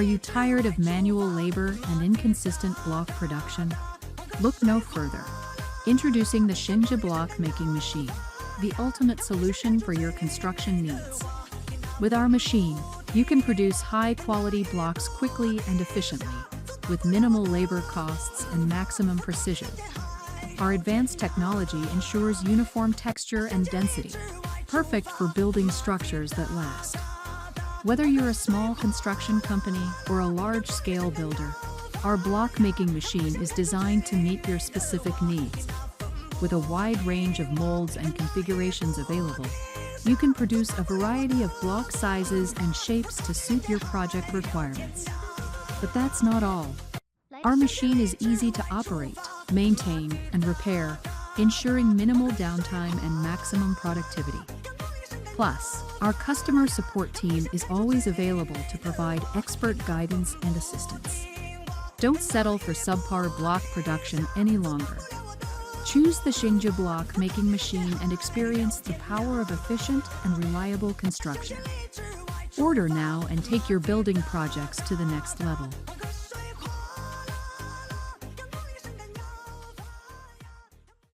Are you tired of manual labor and inconsistent block production? Look no further. Introducing the Shengya block making machine, the ultimate solution for your construction needs. With our machine, you can produce high-quality blocks quickly and efficiently, with minimal labor costs and maximum precision. Our advanced technology ensures uniform texture and density, perfect for building structures that last. Whether you're a small construction company or a large-scale builder, our block-making machine is designed to meet your specific needs. With a wide range of molds and configurations available, you can produce a variety of block sizes and shapes to suit your project requirements. But that's not all. Our machine is easy to operate, maintain, and repair, ensuring minimal downtime and maximum productivity. Plus, our customer support team is always available to provide expert guidance and assistance. Don't settle for subpar block production any longer. Choose the Shengya block making machine and experience the power of efficient and reliable construction. Order now and take your building projects to the next level.